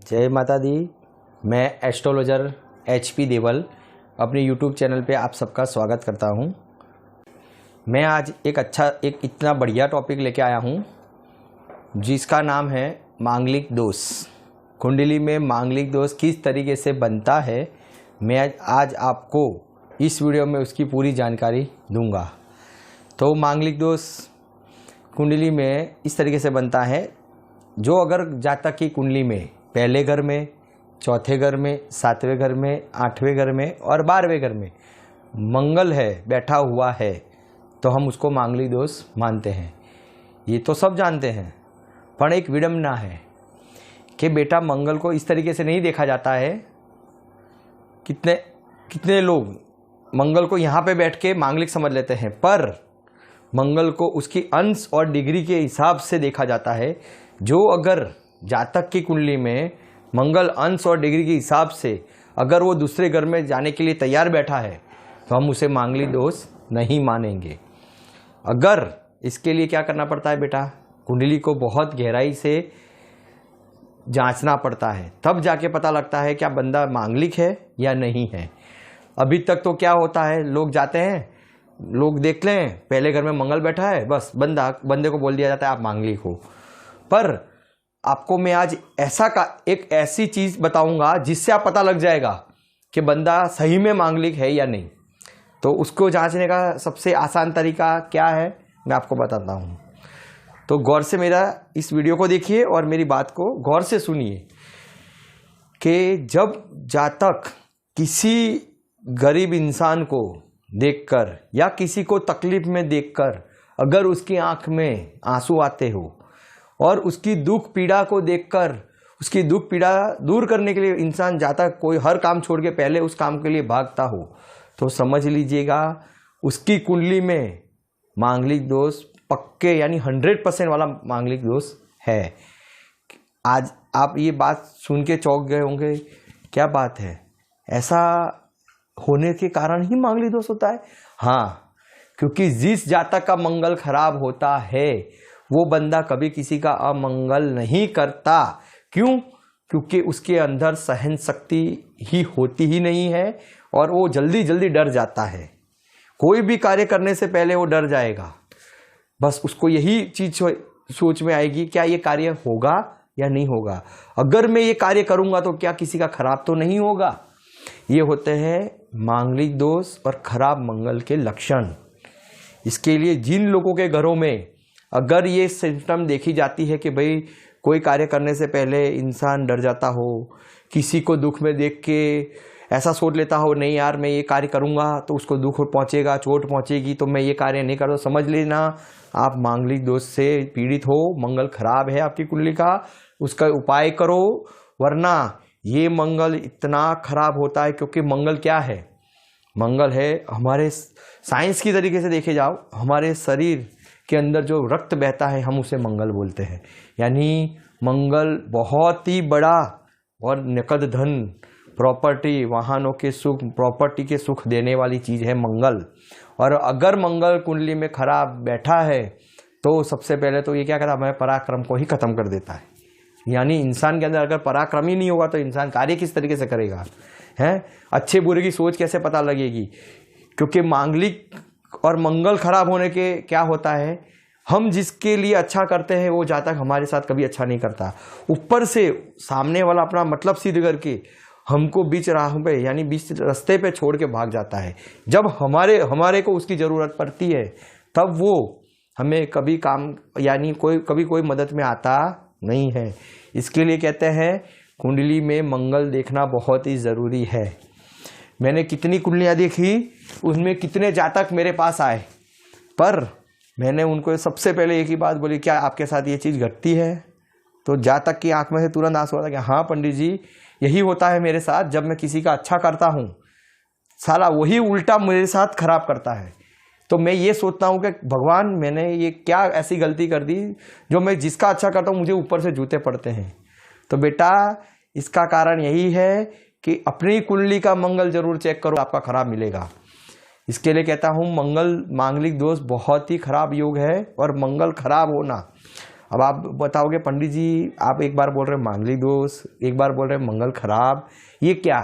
जय माता दी। मैं एस्ट्रोलॉजर HP देवल अपने YouTube चैनल पे आप सबका स्वागत करता हूँ। मैं आज एक इतना बढ़िया टॉपिक लेके आया हूँ जिसका नाम है मांगलिक दोष। कुंडली में मांगलिक दोष किस तरीके से बनता है, मैं आज आपको इस वीडियो में उसकी पूरी जानकारी दूंगा। तो मांगलिक दोष कुंडली में इस तरीके से बनता है, जो अगर जातक की कुंडली में पहले घर में, चौथे घर में, सातवें घर में, आठवें घर में और 12वें घर में मंगल है, बैठा हुआ है, तो हम उसको मांगलिक दोष मानते हैं। ये तो सब जानते हैं, पर एक विडंबना है कि बेटा मंगल को इस तरीके से नहीं देखा जाता है। कितने लोग मंगल को यहाँ पे बैठ के मांगलिक समझ लेते हैं, पर मंगल को उसकी अंश और डिग्री के हिसाब से देखा जाता है। जो अगर जातक की कुंडली में मंगल अंश और डिग्री के हिसाब से अगर वो दूसरे घर में जाने के लिए तैयार बैठा है तो हम उसे मांगलिक दोष नहीं मानेंगे। अगर इसके लिए क्या करना पड़ता है बेटा, कुंडली को बहुत गहराई से जांचना पड़ता है, तब जाके पता लगता है क्या बंदा मांगलिक है या नहीं है। अभी तक तो क्या होता है, लोग जाते हैं, लोग देख लें पहले घर में मंगल बैठा है, बस बंदे को बोल दिया जाता है आप मांगलिक हो। पर आपको मैं आज एक ऐसी चीज बताऊंगा जिससे आप पता लग जाएगा कि बंदा सही में मांगलिक है या नहीं। तो उसको जांचने का सबसे आसान तरीका क्या है, मैं आपको बताता हूं। तो गौर से मेरा इस वीडियो को देखिए और मेरी बात को गौर से सुनिए कि जब जातक किसी गरीब इंसान को देखकर या किसी को तकलीफ में देखकर अगर उसकी आंख में आंसू आते हो और उसकी दुख पीड़ा को देखकर उसकी दुख पीड़ा दूर करने के लिए इंसान जाता, कोई हर काम छोड़ के पहले उस काम के लिए भागता हो, तो समझ लीजिएगा उसकी कुंडली में मांगलिक दोष पक्के यानी 100% वाला मांगलिक दोष है। आज आप ये बात सुन के चौंक गए होंगे, क्या बात है, ऐसा होने के कारण ही मांगलिक दोष होता है? हाँ, क्योंकि जिस जातक का मंगल खराब होता है वो बंदा कभी किसी का अमंगल नहीं करता। क्यों? क्योंकि उसके अंदर सहन शक्ति ही होती ही नहीं है और वो जल्दी जल्दी डर जाता है। कोई भी कार्य करने से पहले वो डर जाएगा। बस उसको यही चीज सोच में आएगी, क्या ये कार्य होगा या नहीं होगा, अगर मैं ये कार्य करूंगा तो क्या किसी का खराब तो नहीं होगा। ये होते हैं मांगलिक दोष और खराब मंगल के लक्षण। इसके लिए जिन लोगों के घरों में अगर ये सिम्टम देखी जाती है कि भाई कोई कार्य करने से पहले इंसान डर जाता हो, किसी को दुख में देख के ऐसा सोच लेता हो नहीं यार मैं ये कार्य करूंगा तो उसको दुख पहुंचेगा, चोट पहुंचेगी, तो मैं ये कार्य नहीं करूँ, समझ लेना आप मांगलिक दोष से पीड़ित हो, मंगल खराब है आपकी कुंडली का, उसका उपाय करो। वरना ये मंगल इतना खराब होता है, क्योंकि मंगल क्या है, मंगल है हमारे साइंस की तरीके से देखे जाओ, हमारे शरीर के अंदर जो रक्त बहता है हम उसे मंगल बोलते हैं। यानी मंगल बहुत ही बड़ा और नकद धन, प्रॉपर्टी, वाहनों के सुख, प्रॉपर्टी के सुख देने वाली चीज है मंगल। और अगर मंगल कुंडली में खराब बैठा है तो सबसे पहले तो ये क्या करता है, हमारे पराक्रम को ही खत्म कर देता है। यानी इंसान के अंदर अगर पराक्रम ही नहीं होगा तो इंसान कार्य किस तरीके से करेगा, है अच्छे बुरे की सोच कैसे पता लगेगी। क्योंकि मांगलिक और मंगल खराब होने के क्या होता है, हम जिसके लिए अच्छा करते हैं वो जातक हमारे साथ कभी अच्छा नहीं करता। ऊपर से सामने वाला अपना मतलब सिद्ध करके हमको बीच राह पे यानी बीच रास्ते पे छोड़ के भाग जाता है। जब हमारे को उसकी जरूरत पड़ती है तब वो हमें कभी काम यानी कभी कोई मदद में आता नहीं है। इसके लिए कहते हैं कुंडली में मंगल देखना बहुत ही जरूरी है। मैंने कितनी कुंडलियां देखी, उसमें कितने जातक मेरे पास आए, पर मैंने उनको सबसे पहले एक ही बात बोली, क्या आपके साथ ये चीज़ घटती है? तो जातक की आंख में से तुरंत आंसू आता कि हाँ पंडित जी, यही होता है मेरे साथ। जब मैं किसी का अच्छा करता हूँ साला वही उल्टा मेरे साथ खराब करता है। तो मैं ये सोचता हूँ कि भगवान मैंने ये क्या ऐसी गलती कर दी जो मैं जिसका अच्छा करता हूँ मुझे ऊपर से जूते पड़ते हैं। तो बेटा इसका कारण यही है कि अपनी कुंडली का मंगल जरूर चेक करो, आपका खराब मिलेगा। इसके लिए कहता हूँ मंगल मांगलिक दोष बहुत ही खराब योग है और मंगल खराब होना। अब आप बताओगे पंडित जी आप एक बार बोल रहे हैं मांगलिक दोष, एक बार बोल रहे हैं मंगल खराब, ये क्या?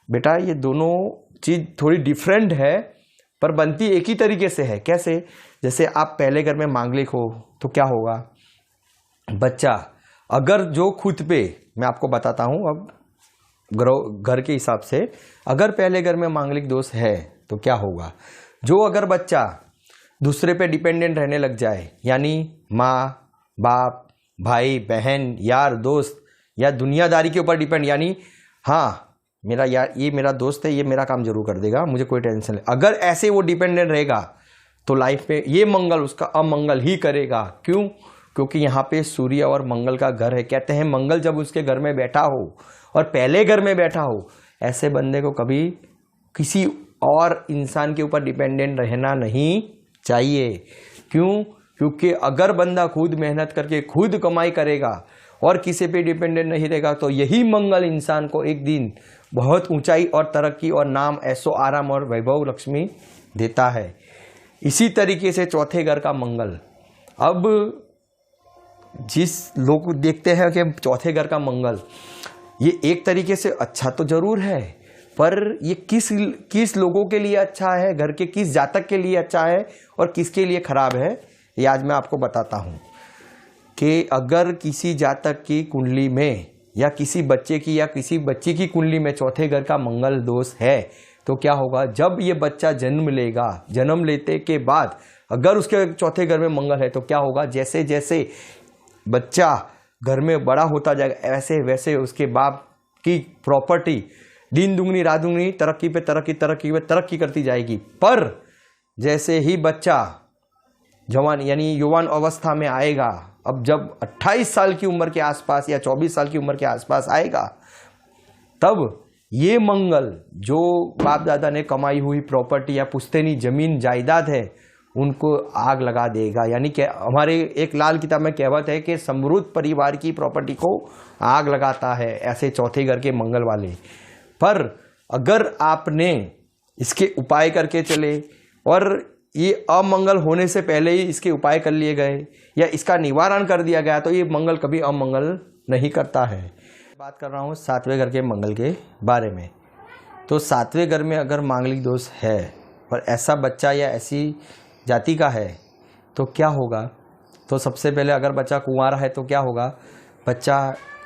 बेटा ये दोनों चीज़ थोड़ी डिफरेंट है पर बनती एक ही तरीके से है। कैसे? जैसे आप पहले घर में मांगलिक हो तो क्या होगा, बच्चा अगर जो खुद पे, मैं आपको बताता हूँ अब घर के हिसाब से, अगर पहले घर में मांगलिक दोष है तो क्या होगा, जो अगर बच्चा दूसरे पे डिपेंडेंट रहने लग जाए, यानी माँ बाप भाई बहन यार दोस्त या दुनियादारी के ऊपर डिपेंड, यानी हाँ मेरा यार ये मेरा दोस्त है, ये मेरा काम जरूर कर देगा, मुझे कोई टेंशन नहीं, अगर ऐसे वो डिपेंडेंट रहेगा तो लाइफ में ये मंगल उसका अमंगल ही करेगा। क्यों? क्योंकि यहाँ पे सूर्य और मंगल का घर है। कहते हैं मंगल जब उसके घर में बैठा हो और पहले घर में बैठा हो, ऐसे बंदे को कभी किसी और इंसान के ऊपर डिपेंडेंट रहना नहीं चाहिए। क्यों? क्योंकि अगर बंदा खुद मेहनत करके खुद कमाई करेगा और किसी पे डिपेंडेंट नहीं रहेगा तो यही मंगल इंसान को एक दिन बहुत ऊंचाई और तरक्की और नाम, ऐशो आराम और वैभव लक्ष्मी देता है। इसी तरीके से चौथे घर का मंगल, अब जिस लोग देखते हैं कि चौथे घर का मंगल ये एक तरीके से अच्छा तो जरूर है, पर ये किस लोगों के लिए अच्छा है, घर के किस जातक के लिए अच्छा है और किसके लिए खराब है, ये आज मैं आपको बताता हूँ। कि अगर किसी जातक की कुंडली में या किसी बच्चे की या किसी बच्ची की कुंडली में चौथे घर का मंगल दोष है तो क्या होगा, जब ये बच्चा जन्म लेगा, जन्म लेते के बाद अगर उसके चौथे घर में मंगल है तो क्या होगा, जैसे जैसे बच्चा घर में बड़ा होता जाएगा ऐसे वैसे उसके बाप की प्रॉपर्टी दिन दुगनी रात दुगनी तरक्की पे तरक्की करती जाएगी। पर जैसे ही बच्चा जवान यानी युवान अवस्था में आएगा, अब जब 28 साल की उम्र के आसपास या 24 साल की उम्र के आसपास आएगा, तब ये मंगल जो बाप दादा ने कमाई हुई प्रॉपर्टी या पुश्तैनी जमीन जायदाद है उनको आग लगा देगा। यानी कि हमारे एक लाल किताब में कहावत है कि समृद्ध परिवार की प्रॉपर्टी को आग लगाता है, ऐसे चौथे घर के मंगल वाले। पर अगर आपने इसके उपाय करके चले और ये अमंगल होने से पहले ही इसके उपाय कर लिए गए या इसका निवारण कर दिया गया तो ये मंगल कभी अमंगल नहीं करता है। बात कर रहा हूँ सातवें घर के मंगल के बारे में। तो सातवें घर में अगर मांगलिक दोष है और ऐसा बच्चा या ऐसी जाति का है तो क्या होगा, तो सबसे पहले अगर बच्चा कुंवारा है तो क्या होगा, बच्चा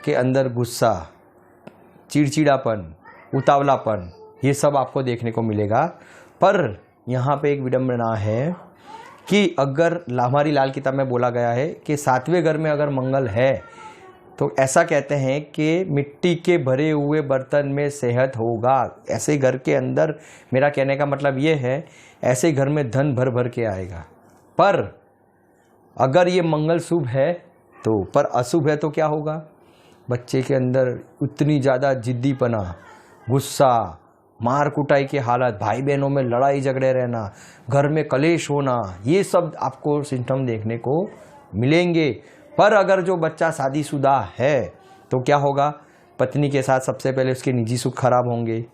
के अंदर गुस्सा, चिड़चिड़ापन, उतावलापन, ये सब आपको देखने को मिलेगा। पर यहाँ पे एक विडंबना है कि अगर हमारी लाल किताब में बोला गया है कि सातवें घर में अगर मंगल है तो ऐसा कहते हैं कि मिट्टी के भरे हुए बर्तन में सेहत होगा। ऐसे घर के अंदर, मेरा कहने का मतलब ये है, ऐसे घर में धन भर भर के आएगा। पर अगर ये मंगल शुभ है तो, पर अशुभ है तो क्या होगा, बच्चे के अंदर उतनी ज़्यादा जिद्दीपना, गुस्सा, मार कुटाई की हालत, भाई बहनों में लड़ाई झगड़े रहना, घर में कलेश होना, ये सब आपको सिम्टम देखने को मिलेंगे। पर अगर जो बच्चा शादीशुदा है तो क्या होगा, पत्नी के साथ सबसे पहले उसके निजी सुख खराब होंगे,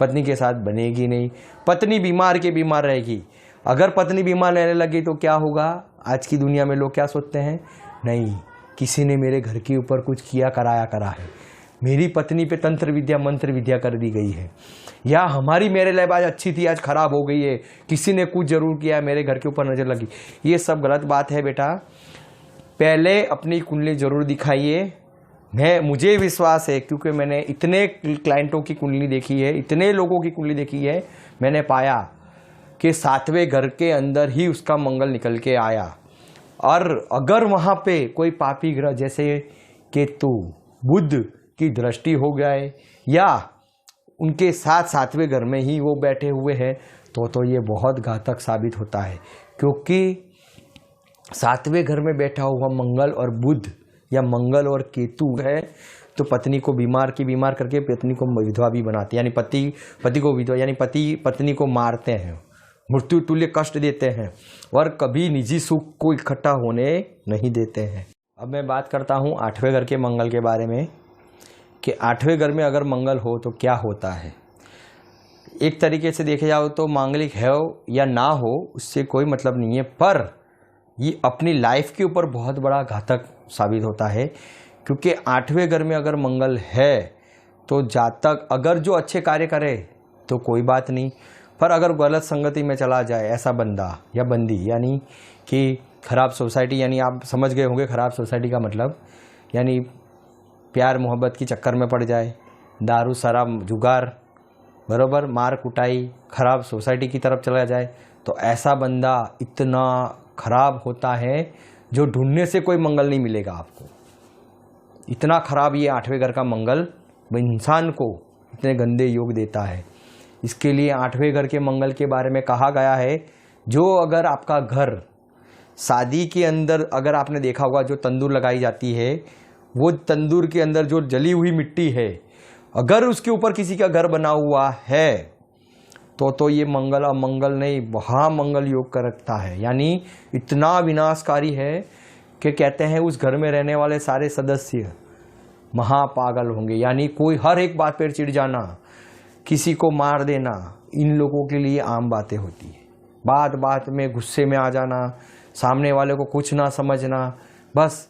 पत्नी के साथ बनेगी नहीं, पत्नी बीमार के बीमार रहेगी। अगर पत्नी बीमार रहने लगी तो क्या होगा, आज की दुनिया में लोग क्या सोचते हैं, नहीं किसी ने मेरे घर के ऊपर कुछ किया कराया करा है, मेरी पत्नी पे तंत्र विद्या मंत्र विद्या कर दी गई है, या हमारी मेरे लिए आज अच्छी थी आज खराब हो गई है, किसी ने कुछ जरूर किया मेरे घर के ऊपर नजर लगी। ये सब गलत बात है बेटा। पहले अपनी कुंडली जरूर दिखाइए। मुझे विश्वास है क्योंकि मैंने इतने क्लाइंटों की कुंडली देखी है, इतने लोगों की कुंडली देखी है, मैंने पाया कि सातवें घर के अंदर ही उसका मंगल निकल के आया। और अगर वहाँ पे कोई पापी ग्रह जैसे केतु, बुध की दृष्टि हो गए या उनके साथ सातवें घर में ही वो बैठे हुए हैं तो ये बहुत घातक साबित होता है। क्योंकि सातवें घर में बैठा हुआ मंगल और बुध या मंगल और केतु है तो पत्नी को बीमार करके पत्नी को विधवा भी बनाते, यानी पति को विधवा यानी पति पत्नी को मारते हैं, मृत्यु तुल्य कष्ट देते हैं और कभी निजी सुख को इकट्ठा होने नहीं देते हैं। अब मैं बात करता हूँ आठवें घर के मंगल के बारे में कि आठवें घर में अगर मंगल हो तो क्या होता है। एक तरीके से देखे जाओ तो मांगलिक है या ना हो उससे कोई मतलब नहीं है, पर ये अपनी लाइफ के ऊपर बहुत बड़ा घातक साबित होता है। क्योंकि 8वें घर में अगर मंगल है तो जातक अगर जो अच्छे कार्य करे तो कोई बात नहीं, पर अगर गलत संगति में चला जाए ऐसा बंदा या बंदी, यानी कि खराब सोसाइटी, यानी आप समझ गए होंगे खराब सोसाइटी का मतलब, यानी प्यार मोहब्बत की चक्कर में पड़ जाए, दारू शराब जुगार, बरोबर, मार कुटाई, खराब सोसाइटी की तरफ चला जाए, तो ऐसा बंदा इतना खराब होता है जो ढूंढने से कोई मंगल नहीं मिलेगा आपको। इतना खराब ये 8वें घर का मंगल इंसान को इतने गंदे योग देता है। इसके लिए 8वें घर के मंगल के बारे में कहा गया है, जो अगर आपका घर शादी के अंदर, अगर आपने देखा होगा जो तंदूर लगाई जाती है, वो तंदूर के अंदर जो जली हुई मिट्टी है, अगर उसके ऊपर किसी का घर बना हुआ है तो ये मंगल अमंगल नहीं, महामंगल योग कर रखता है। यानी इतना विनाशकारी है कि कहते हैं उस घर में रहने वाले सारे सदस्य महापागल होंगे। यानी कोई हर एक बात पर चिढ़ जाना, किसी को मार देना, इन लोगों के लिए आम बातें होती है। बात बात में गुस्से में आ जाना, सामने वाले को कुछ ना समझना, बस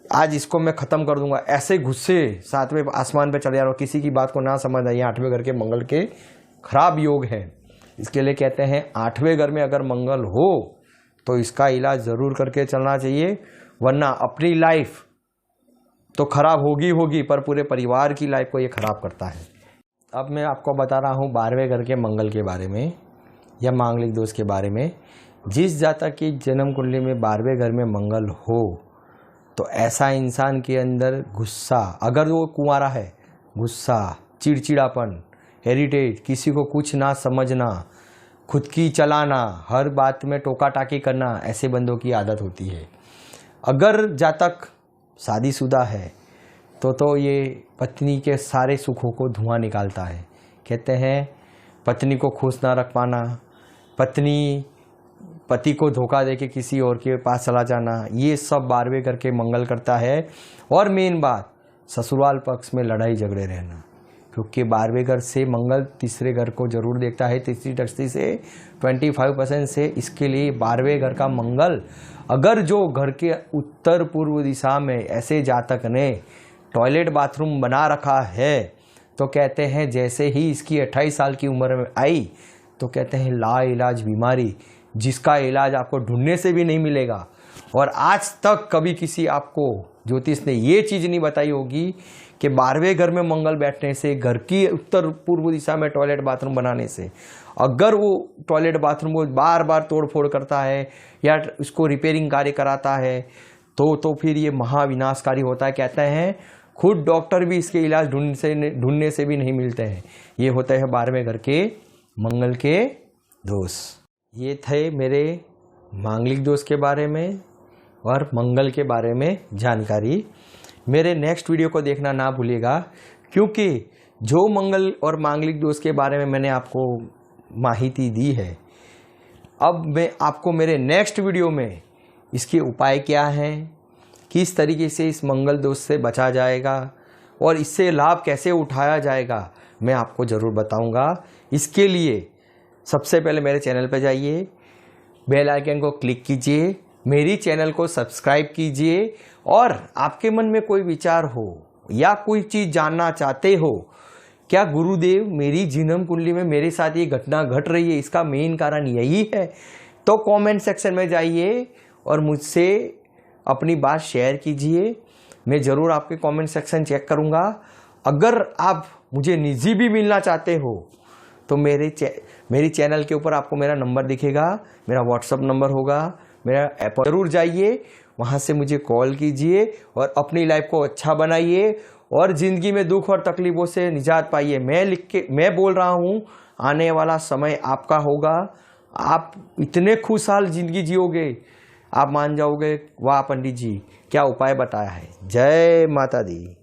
आज इसको मैं ख़त्म कर दूंगा, ऐसे गुस्से 7वें आसमान पे चले जा रहा हो, किसी की बात को ना समझ आइए। 8वें घर के मंगल के खराब योग है। इसके लिए कहते हैं 8वें घर में अगर मंगल हो तो इसका इलाज ज़रूर करके चलना चाहिए, वरना अपनी लाइफ तो खराब होगी, पर पूरे परिवार की लाइफ को ये खराब करता है। अब मैं आपको बता रहा हूँ 12वें घर के मंगल के बारे में या मांगलिक दोष के बारे में। जिस जातक की जन्म कुंडली में 12वें घर में मंगल हो तो ऐसा इंसान के अंदर गुस्सा, अगर वो कुंवारा है, गुस्सा, चिड़चिड़ापन, हेरिटेज, किसी को कुछ ना समझना, खुद की चलाना, हर बात में टोका टाकी करना, ऐसे बंदों की आदत होती है। अगर जातक शादीशुदा है तो ये पत्नी के सारे सुखों को धुआं निकालता है। कहते हैं पत्नी को खुश ना रख पाना, पति को धोखा देके किसी और के पास चला जाना, ये सब 12वें घर के मंगल करता है। और मेन बात, ससुराल पक्ष में लड़ाई झगड़े रहना, क्योंकि 12वें घर से मंगल तीसरे घर को जरूर देखता है, तीसरी दृष्टि से 25% से। इसके लिए 12वें घर का मंगल अगर जो घर के उत्तर पूर्व दिशा में ऐसे जातक ने टॉयलेट बाथरूम बना रखा है तो कहते हैं जैसे ही इसकी 28 साल की उम्र में आई तो कहते हैं लाइलाज बीमारी, जिसका इलाज आपको ढूंढने से भी नहीं मिलेगा। और आज तक कभी किसी आपको ज्योतिष ने ये चीज़ नहीं बताई होगी कि 12वें घर में मंगल बैठने से, घर की उत्तर पूर्व दिशा में टॉयलेट बाथरूम बनाने से, अगर वो टॉयलेट बाथरूम को बार बार तोड़ फोड़ करता है या उसको रिपेयरिंग कार्य कराता है तो फिर ये महाविनाशकारी होता है। कहते हैं खुद डॉक्टर भी इसके इलाज ढूंढने से भी नहीं मिलते हैं। ये होते हैं 12वें घर के मंगल के दोष। ये थे मेरे मांगलिक दोष के बारे में और मंगल के बारे में जानकारी। मेरे नेक्स्ट वीडियो को देखना ना भूलिएगा, क्योंकि जो मंगल और मांगलिक दोष के बारे में मैंने आपको माहिती दी है, अब मैं आपको मेरे नेक्स्ट वीडियो में इसके उपाय क्या हैं, किस तरीके से इस मंगल दोष से बचा जाएगा और इससे लाभ कैसे उठाया जाएगा, मैं आपको ज़रूर बताऊंगा। इसके लिए सबसे पहले मेरे चैनल पर जाइए, बेल आइकन को क्लिक कीजिए, मेरी चैनल को सब्सक्राइब कीजिए, और आपके मन में कोई विचार हो या कोई चीज़ जानना चाहते हो, क्या गुरुदेव मेरी जन्म कुंडली में मेरे साथ ये घटना घट रही है, इसका मेन कारण यही है, तो कमेंट सेक्शन में जाइए और मुझसे अपनी बात शेयर कीजिए। मैं ज़रूर आपके कमेंट सेक्शन चेक करूँगा। अगर आप मुझे निजी भी मिलना चाहते हो तो मेरी चैनल के ऊपर आपको मेरा नंबर दिखेगा, मेरा व्हाट्सअप नंबर होगा, मेरा ऐप ज़रूर जाइए, वहाँ से मुझे कॉल कीजिए और अपनी लाइफ को अच्छा बनाइए और ज़िंदगी में दुख और तकलीफ़ों से निजात पाइए। मैं बोल रहा हूँ, आने वाला समय आपका होगा, आप इतने खुशहाल ज़िंदगी जियोगे, आप मान जाओगे वाह पंडित जी क्या उपाय बताया है। जय माता दी।